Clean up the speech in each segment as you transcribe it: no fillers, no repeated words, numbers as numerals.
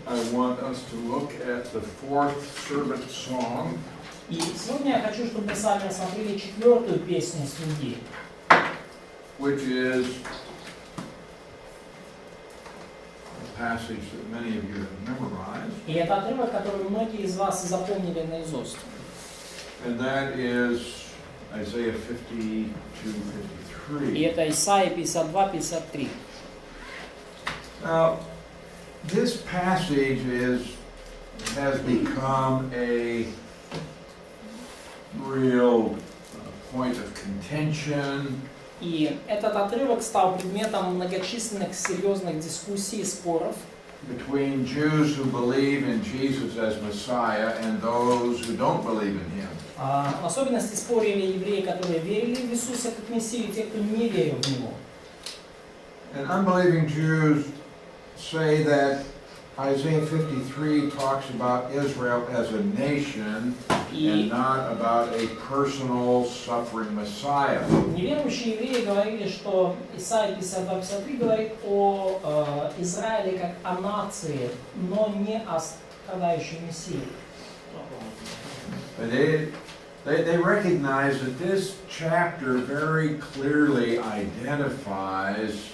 I want us to look at the fourth servant song. И сегодня я хочу, чтобы мы с вами рассмотрели четвертую песню из книги, Which is a passage that many of you have memorized. И это отрывок, который многие из вас запомнили наизусть. And that is Isaiah 52, И 53. это Исаии 52-53. Now, this passage has become a real point of contention. И этот отрывок стал предметом многочисленных серьезных дискуссий и споров Between Jews who believe in Jesus as Messiah and those who don't believe in Him. В особенности спорили евреи, которые верили в Иисуса как Мессию, и те, кто не верил в Него. And unbelieving Jews say that Isaiah 53 talks about Israel as a nation and not about a personal suffering Messiah. Неверующие евреи говорили, что Исаия 52-53 говорит о Израиле как о нации, но не о страдающем Мессии. They recognize that this chapter very clearly identifies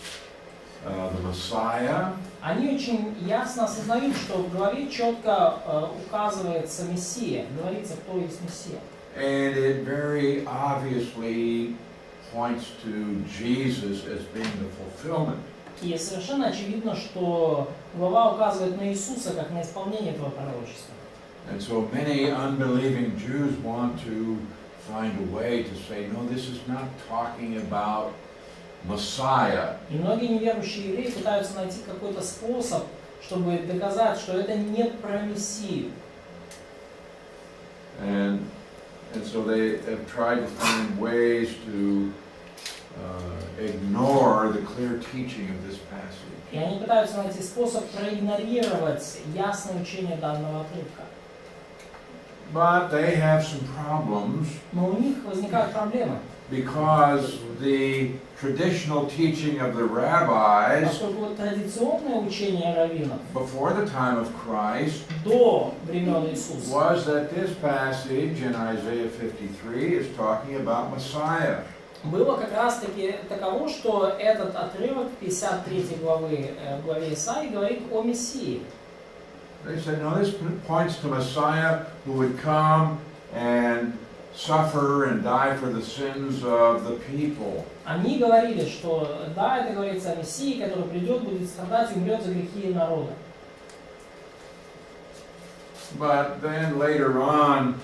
the Messiah. Они очень ясно осознают, что в главе четко указывается Мессия, говорится, кто есть Мессия. And it very obviously points to Jesus as being the fulfillment. И совершенно очевидно, что глава указывает на Иисуса как на исполнение этого пророчества. And so many unbelieving Jews want to find a way to say, no, this is not talking about Messiah. И многие неверующие евреи пытаются найти какой-то способ, чтобы доказать, что это не про Мессию. And so they have tried to find ways to ignore the clear teaching of this passage. И они пытаются найти способ проигнорировать ясное учение данного отрывка. But they have some problems Но у них возникают проблемы, because the traditional teaching of the rabbis поскольку традиционное учение раввинов before the time of Christ до времен Иисуса was that this passage in Isaiah 53 is talking about Messiah. было как раз таки таково, что этот отрывок 53 главе Исаии говорит о Мессии. They said, no, this points to Messiah who would come and suffer and die for the sins of the people. Они говорили, что да, это говорится о Мессии, который придет, будет страдать и умрет за грехи народа. But then later on,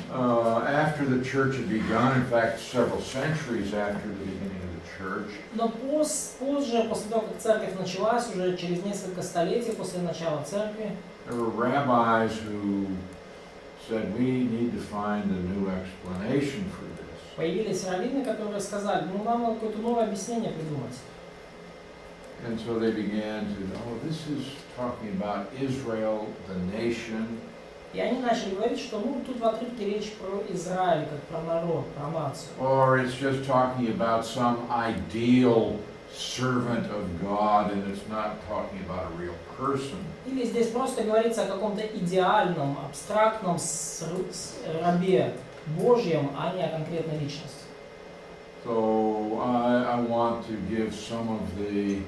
after the church had begun, in fact, several centuries after the beginning of the church, Но позже, после того, как церковь началась, уже через несколько столетий после начала церкви, there were rabbis who said, we need to find a new explanation for this. появились раввины, которые сказали, ну нам надо какое-то новое объяснение придумать. And so they began to, oh, this is talking about Israel, the nation. И они начали говорить, что ну тут в отрывке речь про Израиль, как про народ, про нацию. Or it's just talking about some ideal servant of God and it's not talking about a real person. Или здесь просто говорится о каком-то идеальном, абстрактном рабе Божьем, а не о конкретной личности. So I want to give some of the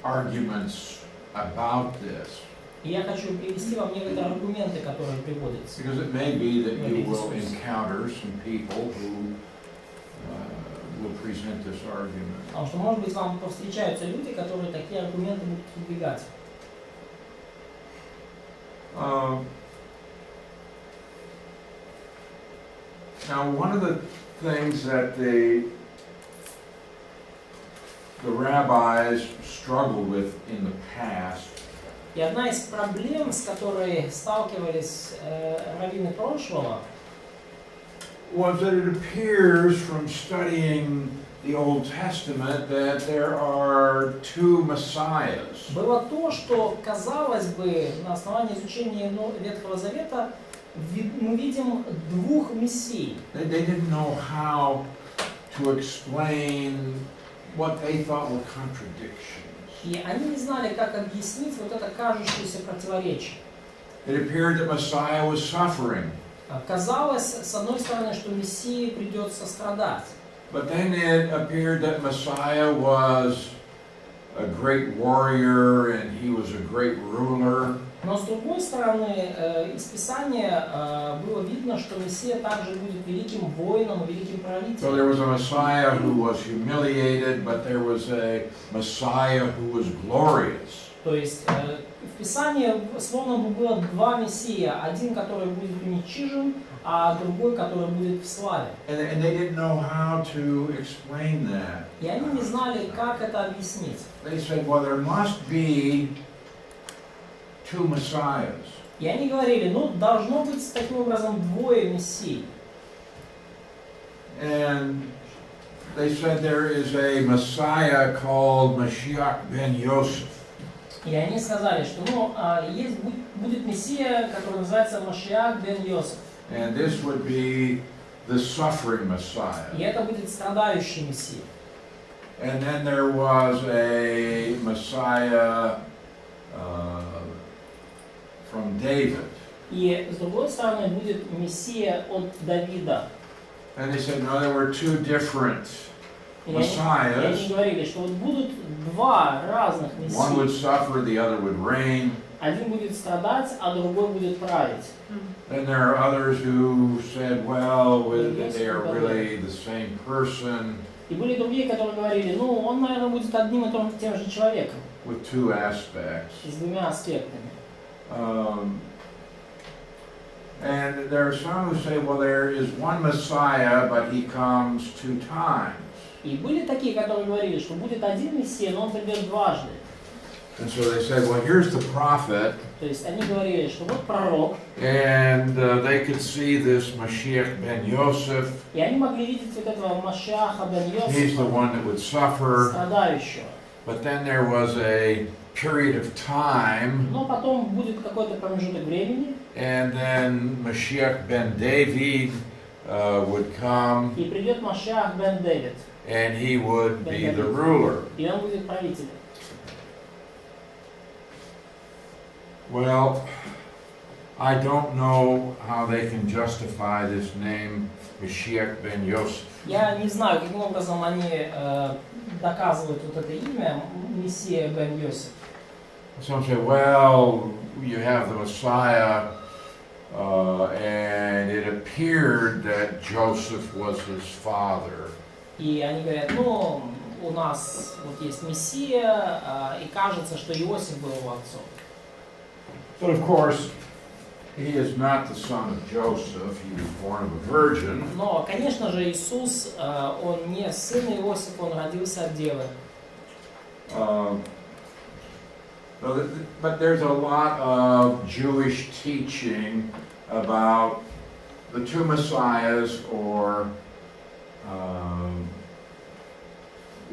arguments about this. И я хочу привести вам некоторые аргументы, которые приводятся. Because it may be that you will encounter some people who will present this argument. Потому что, может быть, вам повстречаются люди, которые такие аргументы будут выдвигать. Now, one of the things that the rabbis struggled with in the past И одна из проблем, с которой сталкивались раввины прошлого, was that it appears from studying the Old Testament that there are two Messiahs. было то, что, казалось бы, на основании изучения Ветхого Завета мы видим двух мессий. They didn't know how to explain what they thought were contradictions. И они не знали, как объяснить вот это кажущееся противоречие. It appeared that Messiah was suffering, Казалось, с одной стороны, что Мессии придется страдать. but then it appeared that Messiah was a great warrior and he was a great ruler. Но с другой стороны, из Писания было видно, что Мессия также будет великим воином и великим So there правителем. was a Messiah who was humiliated, but there was a Messiah who was glorious. То есть в Писании словно бы было два Мессия. Один, который будет уничижен, а другой, который будет в славе. And they didn't know how to explain that. И они не знали, как это объяснить. They said, well, there must be two Messiahs. И они говорили, ну, должно быть таким образом двое Мессий. And they said there is a Messiah called Mashiach ben Yosef. И они сказали, что будет Мессия, который называется Машиах бен Йосеф. And this would be the suffering И Messiah. это будет страдающий Мессия. And then there was a Messiah from David. И с другой стороны будет Мессия от Давида. And they said, no, there were two different И они Messiahs. говорили, что вот будут два разных One would Мессии. suffer, the other would reign. Один будет страдать, а другой будет править. Then there are others who said, well, they are really the same person И были другие, которые говорили, ну, он, наверное, будет одним и тем же человеком, with two aspects. с двумя аспектами. And there are some who say, well, there is one Messiah, but he comes two times. И были такие, которые говорили, что будет один Мессия, но он придет дважды. And so they said, well, here's the prophet, То есть они говорили, что вот пророк, and they could see this Mashiach ben Yosef. и они могли видеть вот этого Машиаха бен He's the Йосефа, one that would suffer. страдающего. But then there was a period of time, Но потом будет какой-то промежуток времени, and then Mashiach ben David would come, и придет Машиах бен Давид, and he would be the ruler. и он будет правителем. Well, I don't know how they can justify this name, Mashiach ben Yosef. Я не знаю, каким образом они доказывают вот это имя Мессия бен Йосеф. Some say, well, you have the Messiah, and it appeared that Joseph was his father. И они говорят, ну, у нас вот есть Мессия, и кажется, что Иосиф был его отцом. But of course, he is not the son of Joseph. He was born of a virgin. Но, конечно же, Иисус, он не сын Иосифа, он родился от девы. But there's a lot of Jewish teaching about the two Messiahs, or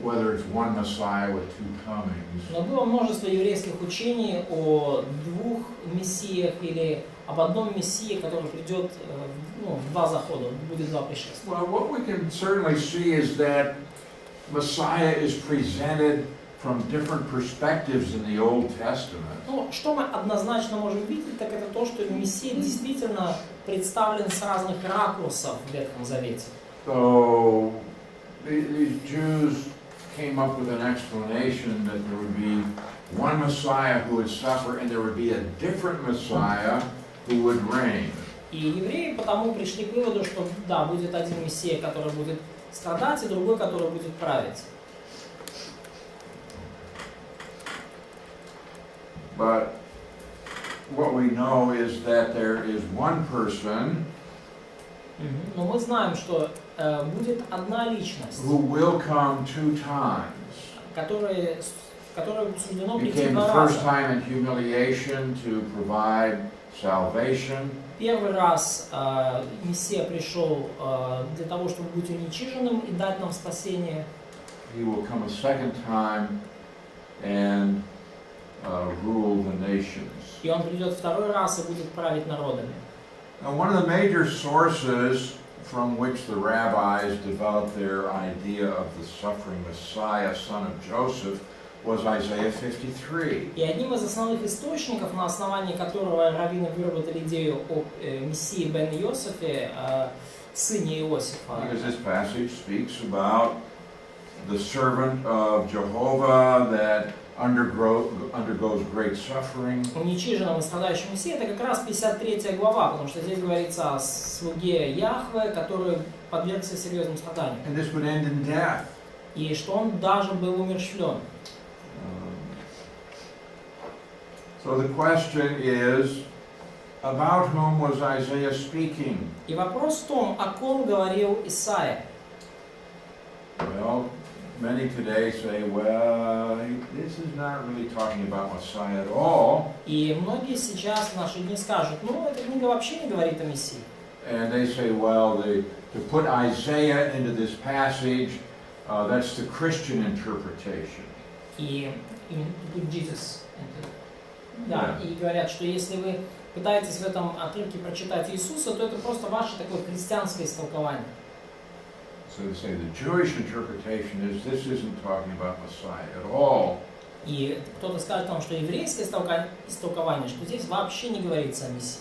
whether it's one Messiah with two comings. Но было множество еврейских учений о двух мессиях или об одном мессии, который придет в два захода, будет два пришествия. Well, what we can certainly see is that Messiah is presented from different perspectives in the Old Testament. Ну, что мы однозначно можем видеть, так это то, что Мессия действительно представлен с разных ракурсов в Ветхом Завете. So these Jews came up with an explanation that there would be one Messiah who would suffer, and there would be a different Messiah who would reign. И евреи потому пришли к выводу, что да, будет один Мессия, который будет страдать, и другой, который будет править. But what we know is that there is one person Но мы знаем, что будет одна личность, who will come two times. которой суждено He прийти came два the first раза. time in humiliation to provide salvation. Первый раз Мессия пришел для того, чтобы быть уничиженным и дать нам спасение. He will come a second time and rule the nations. И он придет второй раз и будет править народами. Now, one of the major sources from which the rabbis developed their idea of the suffering Messiah, son of Joseph, was Isaiah 53. И одним из основных источников, на основании которого раввины выработали идею о Мессии бен Иосифе, сыне Иосифа. Because this passage speaks about the servant of Jehovah that undergoes great suffering. Уничиженном и страдающем Мессии, это как раз 53 глава, потому что здесь говорится о слуге Яхве, который подвергся серьезным страданиям. And this would end in death. И что он даже был умерщвлен. So the question is, about whom was Isaiah speaking? И вопрос в том, о ком говорил Исаия. Well, many today say, well, this is not really talking about Messiah at all. И многие сейчас в наши дни скажут, ну, эта книга вообще не говорит о Мессии. And they say, well, to put Isaiah into this passage, that's the Christian interpretation. И Jesus. Да, и говорят, что если вы пытаетесь в этом отрывке прочитать Иисуса, то это просто ваше такое христианское истолкование. So they say the Jewish interpretation is this isn't talking about Messiah at all. И кто-то скажет вам, что еврейское истолкование, что здесь вообще не говорится о Мессии.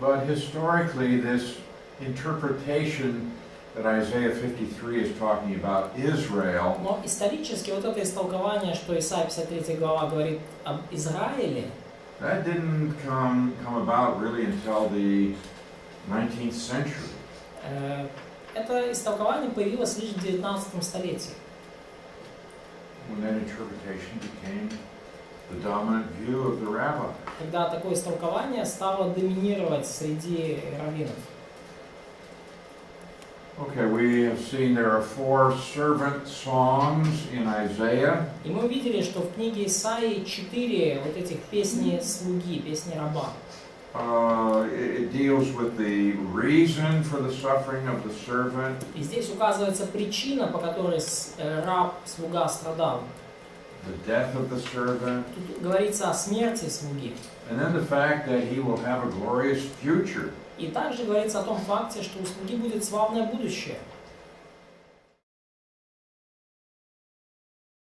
But historically, this interpretation that Isaiah 53 is talking about Israel. Но исторически вот это истолкование, что Исаия 53 глава говорит об Израиле, That didn't come about really until the 19th century. это истолкование появилось лишь в 19 столетии. When that interpretation became the dominant view of the rabbi. Когда такое истолкование стало доминировать среди раввинов. Okay, we have seen there are 4 servant songs in Isaiah. И мы увидели, что в книге Исаии 4 вот этих песни слуги, песни раба. It deals with the reason for the suffering of the servant. И здесь указывается причина, по которой раб, слуга страдал. The death of the servant. Тут говорится о смерти слуги. And then the fact that he will have a glorious future. И также говорится о том факте, что у слуги будет славное будущее.